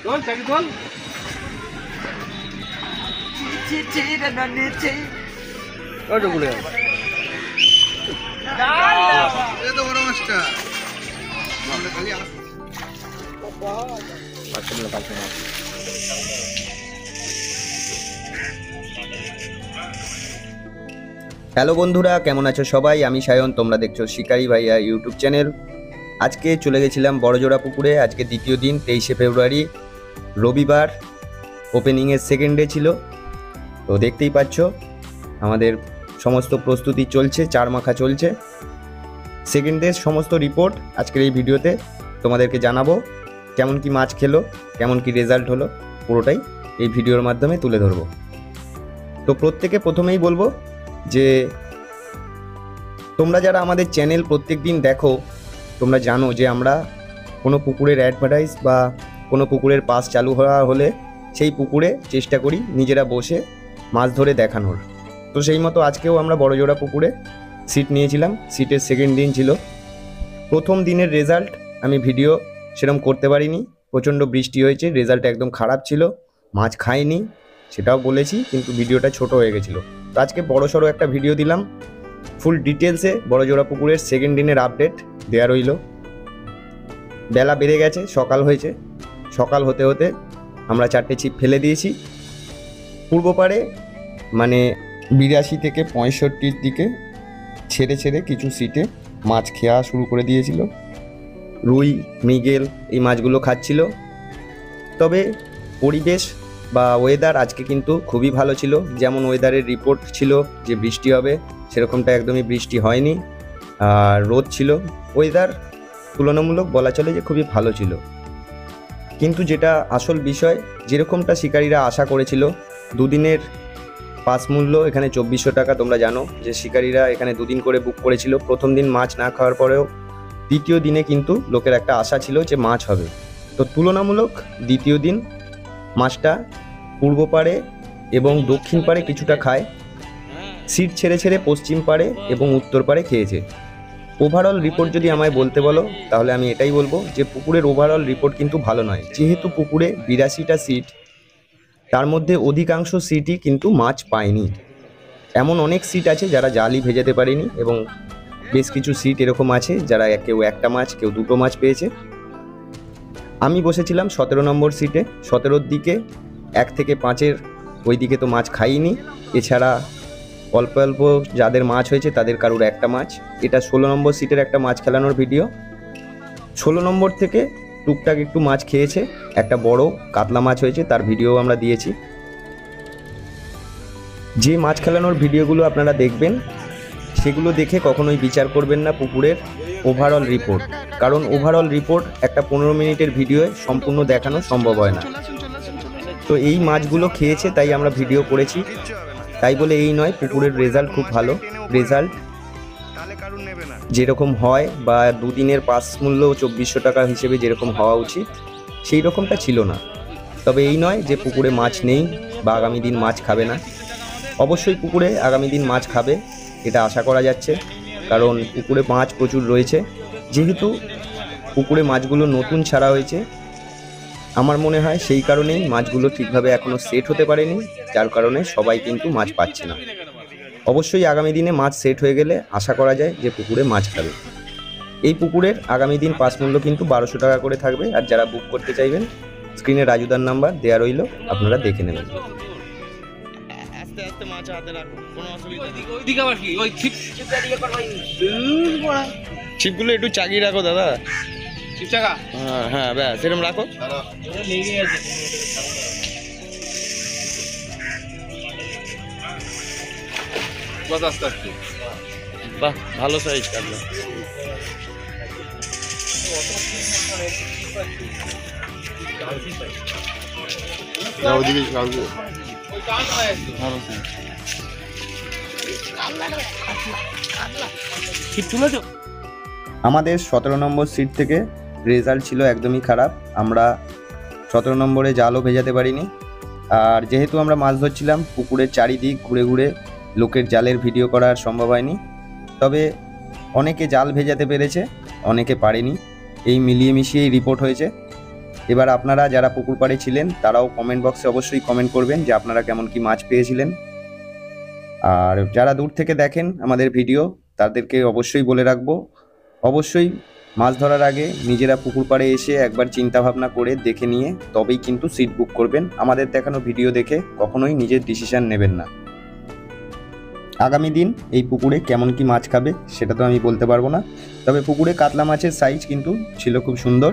Hello বন্ধুরা, কেমন আছো সবাই? আমি সায়ন, তোমরা দেখছো শিকারি ভাইয়া ইউটিউব চ্যানেল। আজকে চলে গেছিলাম বড়জোড়া পুকুরে। আজকে দ্বিতীয় দিন, 23শে ফেব্রুয়ারি, রবিবার। ওপেনিংয়ের সেকেন্ড ডে ছিল। তো দেখতেই পাচ্ছ আমাদের সমস্ত প্রস্তুতি চলছে, চার মাখা চলছে। সেকেন্ড ডের সমস্ত রিপোর্ট আজকের এই ভিডিওতে তোমাদেরকে জানাবো। কেমন কি মাছ খেলো, কেমন কি রেজাল্ট হলো, পুরোটাই এই ভিডিওর মাধ্যমে তুলে ধরবো। তো প্রথমেই বলবো যে তোমরা যারা আমাদের চ্যানেল প্রত্যেক দিন দেখো, তোমরা জানো যে আমরা কোনো পুকুরের অ্যাডভার্টাইজ বা কোনো পুকুরের পাস চালু হওয়া হলে সেই পুকুরে চেষ্টা করি নিজেরা বসে মাছ ধরে দেখানোর। তো সেই মতো আজকেও আমরা বড়জোড়া পুকুরে সিট নিয়েছিলাম। সিটের সেকেন্ড দিন ছিল। প্রথম দিনের রেজাল্ট আমি ভিডিও সেরকম করতে পারিনি, প্রচণ্ড বৃষ্টি হয়েছে, রেজাল্ট একদম খারাপ ছিল, মাছ খাইনি সেটাও বলেছি, কিন্তু ভিডিওটা ছোট হয়ে গেছিলো। তো আজকে বড়সড় একটা ভিডিও দিলাম, ফুল ডিটেলসে বড়জোড়া পুকুরের সেকেন্ড দিনের আপডেট দেওয়া রইল। বেলা বেড়ে গেছে, সকাল হয়েছে। সকাল হতে হতে আমরা 4টে ছিপ ফেলে দিয়েছি। পূর্ব পাড়ে মানে 82 থেকে 65-র দিকে ছেড়ে ছেড়ে কিছু সিটে মাছ খেয়া শুরু করে দিয়েছিল। রুই, মৃগেল এই মাছগুলো খাচ্ছিল। তবে পরিবেশ বা ওয়েদার আজকে কিন্তু খুবই ভালো ছিল। যেমন ওয়েদারের রিপোর্ট ছিল যে বৃষ্টি হবে, সেরকমটা একদমই বৃষ্টি হয়নি, আর রোদ ছিল। ওয়েদার তুলনামূলক বলা চলে যে খুবই ভালো ছিল। কিন্তু যেটা আসল বিষয়, যেরকমটা শিকারীরা আশা করেছিল, দুদিনের পাস মূল্য এখানে 2400 টাকা। তোমরা জানো যে শিকারীরা এখানে দুদিন করে বুক করেছিল। প্রথম দিন মাছ না খাওয়ার পরেও দ্বিতীয় দিনে কিন্তু লোকের একটা আশা ছিল যে মাছ হবে। তো তুলনামূলক দ্বিতীয় দিন মাছটা পূর্ব পাড়ে এবং দক্ষিণ পাড়ে কিছুটা খায়, সিট ছেড়ে ছেড়ে পশ্চিম পাড়ে এবং উত্তর পাড়ে খেয়েছে। ওভারঅল রিপোর্ট যদি আমায় বলতে বলো, তাহলে আমি এটাই বলবো যে পুকুরের ওভারঅল রিপোর্ট কিন্তু ভালো নয়। যেহেতু পুকুরে 82টা সিট, তার মধ্যে অধিকাংশ সিটই কিন্তু মাছ পায়নি। এমন অনেক সিট আছে যারা জালই ভেজাতে পারেনি, এবং বেশ কিছু সিট এরকম আছে যারা কেউ একটা মাছ, কেউ দুটো মাছ পেয়েছে। আমি বসেছিলাম 17 নম্বর সিটে। 17-র দিকে 1 থেকে 5-এর ওই দিকে তো মাছ খাইনি। এছাড়া অল্প অল্প যাদের মাছ হয়েছে তাদের কারোর একটা মাছ। এটা 16 নম্বর সিটের একটা মাছ খেলানোর ভিডিও। 16 নম্বর থেকে টুকটাক একটু মাছ খেয়েছে, একটা বড় কাতলা মাছ হয়েছে, তার ভিডিও আমরা দিয়েছি। যে মাছ খেলানোর ভিডিওগুলো আপনারা দেখবেন, সেগুলো দেখে কখনোই বিচার করবেন না পুকুরের ওভারঅল রিপোর্ট, কারণ ওভারঅল রিপোর্ট একটা 15 মিনিটের ভিডিওয়ে সম্পূর্ণ দেখানো সম্ভব হয় না। তো এই মাছগুলো খেয়েছে তাই আমরা ভিডিও করেছি, তাই বলে এই নয় পুকুরের রেজাল্ট খুব ভালো। রেজাল্ট যেরকম হয় বা দুদিনের পাস মূল্য 2400 টাকা হিসেবে যেরকম হওয়া উচিত, সেই রকমটা ছিল না। তবে এই নয় যে পুকুরে মাছ নেই বা আগামী দিন মাছ খাবে না। অবশ্যই পুকুরে আগামী দিন মাছ খাবে, এটা আশা করা যাচ্ছে, কারণ পুকুরে মাছ প্রচুর রয়েছে। যেহেতু পুকুরে মাছগুলো নতুন ছাড়া হয়েছে, আমার মনে হয় সেই কারণেই মাছগুলো ঠিকভাবে এখনও সেট হতে পারেনি, যার কারণে সবাই কিন্তু মাছ পাচ্ছে না। অবশ্যই আগামী দিনে মাছ সেট হয়ে গেলে আশা করা যায় যে পুকুরে মাছ খাবে। এই পুকুরের আগামী দিন পাস মূল্য কিন্তু 1200 টাকা করে থাকবে। আর যারা বুক করতে চাইবেন, স্ক্রিনে রাজুদার নাম্বার দেওয়া রইল, আপনারা দেখে নেবেন। ছিপগুলো একটু চাগিয়ে রাখো দাদা। হ্যাঁ ব্যাস এরকম রাখো। বাহ, ভালো সাইজ কাটলো। আমাদের 17 নম্বর সিট থেকে রেজাল্ট ছিল একদমই খারাপ। আমরা 17 নম্বরে জালও ভেজাতে পারিনি। আর যেহেতু আমরা মাছ ধরছিলাম, পুকুরের চারিদিক ঘুরে ঘুরে লোকের জালের ভিডিও করা সম্ভব হয়নি। তবে অনেকে জাল ভেজাতে পেরেছে, অনেকে পারেনি। এই মিলিয়ে মিশিয়েই রিপোর্ট হয়েছে। এবার আপনারা যারা পুকুর পাড়ে ছিলেন তারাও কমেন্ট বক্সে অবশ্যই কমেন্ট করবেন যে আপনারা কেমন কি মাছ পেয়েছিলেন। আর যারা দূর থেকে দেখেন আমাদের ভিডিও তাদেরকে অবশ্যই বলে রাখবো, অবশ্যই মাছ ধরার আগে নিজেরা পুকুর পাড়ে এসে একবার চিন্তা ভাবনা করে দেখে নিয়ে তবেই কিন্তু সিট বুক করবেন। আমাদের দেখানো ভিডিও দেখে কখনোই নিজের ডিসিশন নেবেন না। আগামী দিন এই পুকুরে কেমন কি মাছ খাবে সেটা তো আমি বলতে পারবো না, তবে পুকুরে কাতলা মাছের সাইজ কিন্তু ছিল খুব সুন্দর।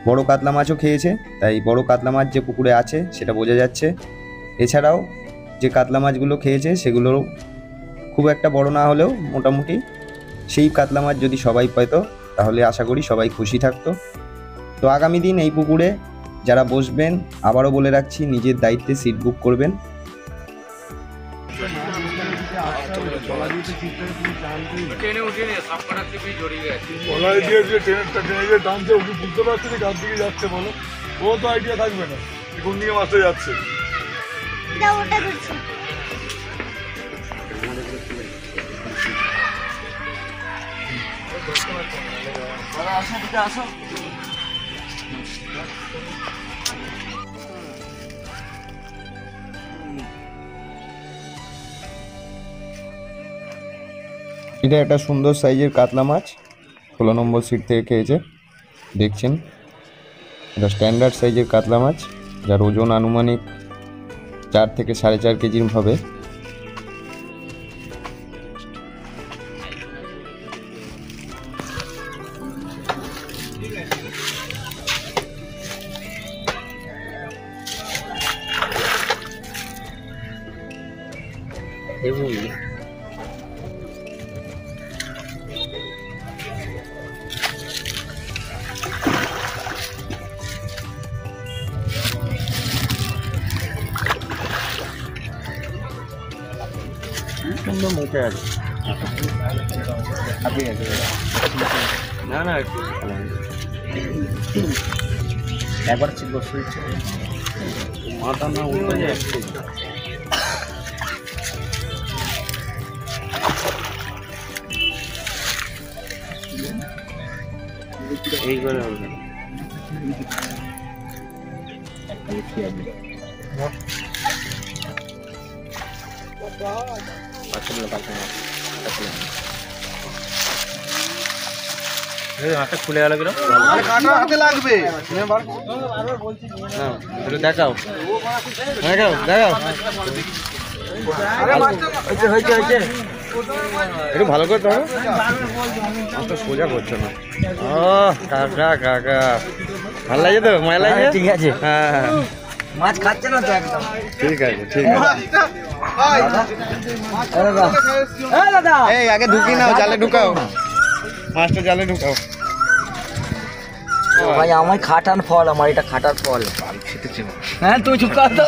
বড় কাতলা মাছও খেয়েছে, তাই বড় কাতলা মাছ যে পুকুরে আছে সেটা বোঝা যাচ্ছে। এছাড়াও যে কাতলা মাছগুলো খেয়েছে সেগুলোর খুব একটা বড় না হলেও মোটামুটি সেই কাতলা মাছ যদি সবাই পেত তাহলে আশা করি সবাই খুশি থাকতো। তো আগামী দিন এই পুকুরে যারা বসবেন আবারও বলে রাখছি নিজের দায়িত্বে সিট বুক করবেন। ও তো আইডিয়া থাকবে না কোন দিকে মাছটা যাচ্ছে। এটা একটা সুন্দর সাইজের কাতলা মাছ 16 নম্বর সিট থেকে খেয়েছে, দেখছেন। এটা স্ট্যান্ডার্ড সাইজের কাতলা মাছ যার ওজন আনুমানিক 4 থেকে 4.5 কেজির হবে। মুখে আছে না না একবার ছিল মাথা না উল্টে যাচ্ছে। এই করে হবে হাতটা খুলে গেল কিনা হাতে লাগবে দেখাও দেখাও দেখাও একটু ভালো করে ধরো, তো সোজা করছো না। ও কাকা কাকা ভালো লাগে তো, মজা লাগে। ঠিক আছে, হ্যাঁ মাছ খাচ্ছে না তো একদম। ঠিক আছে ঠিক আছে, এই আগে ঢুকি নাও, জালে ঢুকাও মাছটা, জালে ঢুকাও। ভাই আমার খাটান ফল, আমার এটা খাটার ফল। হ্যাঁ তুই চুপ কর তো,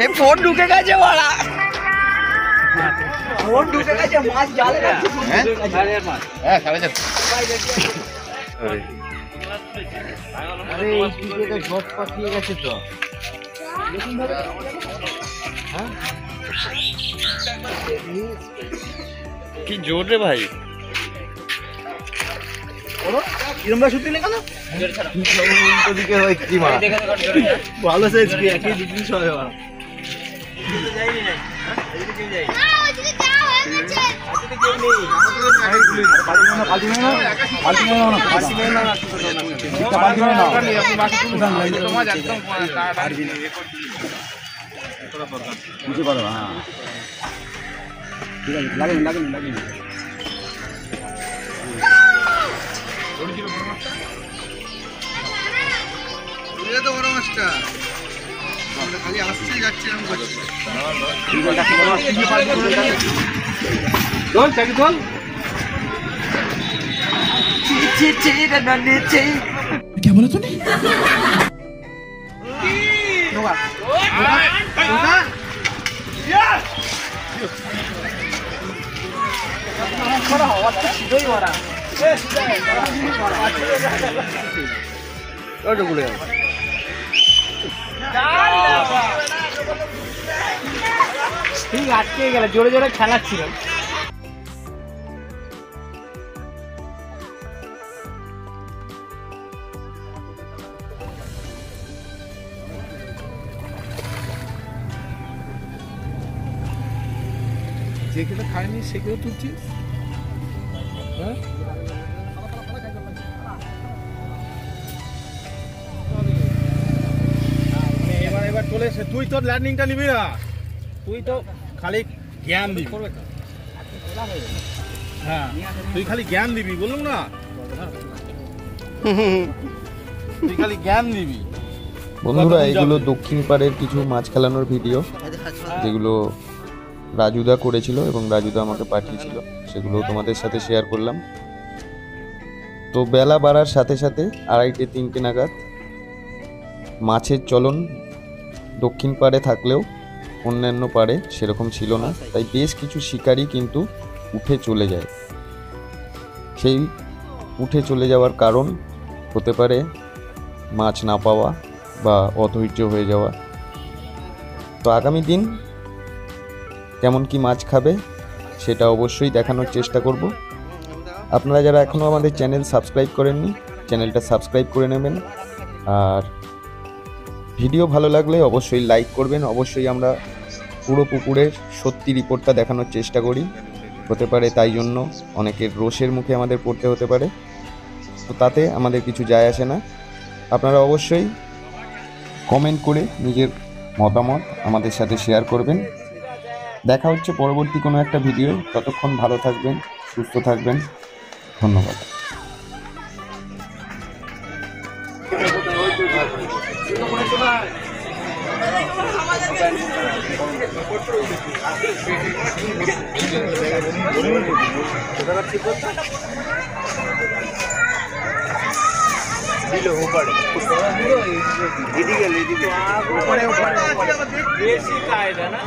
এই ফোন ঢুকে গেছে বড়া, ফোন ঢুকে গেছে, মাছ জালে রাখছে। হ্যাঁ সাড়ে চার। আরে এই দিকে ঝোট পাকিয়ে গেছে তো। কি জোর রে ভাই, ভালো সাইজ কি একই জিনিস হবে। বুঝতে পারো, হ্যাঁ ঠিক আছে, লাগেন লাগেন লাগেন। বড় মাছটা খালি আসছে যাচ্ছে क्या बोला तूने? ঠিক আটকে গেল, জোরে জোরে খেলাচ্ছিল। যেগুলো খায়নি সেগুলো তুলছিস? হ্যাঁ, এবার চলে এসে তুই তোর লার্নিংটা নিবি না, তুই তো খালি জ্ঞান দিবি। হ্যাঁ, তুই খালি জ্ঞান দিবি, বললাম না, তুই খালি জ্ঞান দিবি। বন্ধুরা, এগুলো দক্ষিণ পাড়ের কিছু মাছ খেলানোর ভিডিও, যেগুলো রাজুদা করেছিল এবং রাজুদা আমাকে পাঠিয়েছিল, সেগুলো তোমাদের সাথে শেয়ার করলাম। তো বেলা বাড়ার সাথে সাথে 2:30-3টে নাগাদ মাছের চলন দক্ষিণ পাড়ে থাকলেও অন্যান্য পাড়ে সেরকম ছিল না, তাই বেশ কিছু শিকারি কিন্তু উঠে চলে যায়। সেই উঠে চলে যাওয়ার কারণ হতে পারে মাছ না পাওয়া বা অধৈর্য হয়ে যাওয়া। তো আগামী দিন কেমন কি মাছ খাবে সেটা অবশ্যই দেখানোর চেষ্টা করব। আপনারা যারা এখনও আমাদের চ্যানেল সাবস্ক্রাইব করেননি, চ্যানেলটা সাবস্ক্রাইব করে নেবেন। আর ভিডিও ভালো লাগলে অবশ্যই লাইক করবেন। অবশ্যই আমরা পুরো পুকুরের সত্যি রিপোর্টটা দেখানোর চেষ্টা করি, হতে পারে তাই জন্য অনেকের রোষের মুখে আমাদের পড়তে হতে পারে, তো তাতে আমাদের কিছু যায় আসে না। আপনারা অবশ্যই কমেন্ট করে নিজের মতামত আমাদের সাথে শেয়ার করবেন। দেখা হচ্ছে পরবর্তী কোনো একটা ভিডিও। ততক্ষণ ভালো থাকবেন, সুস্থ থাকবেন। ধন্যবাদ। বেশি কায়দা না।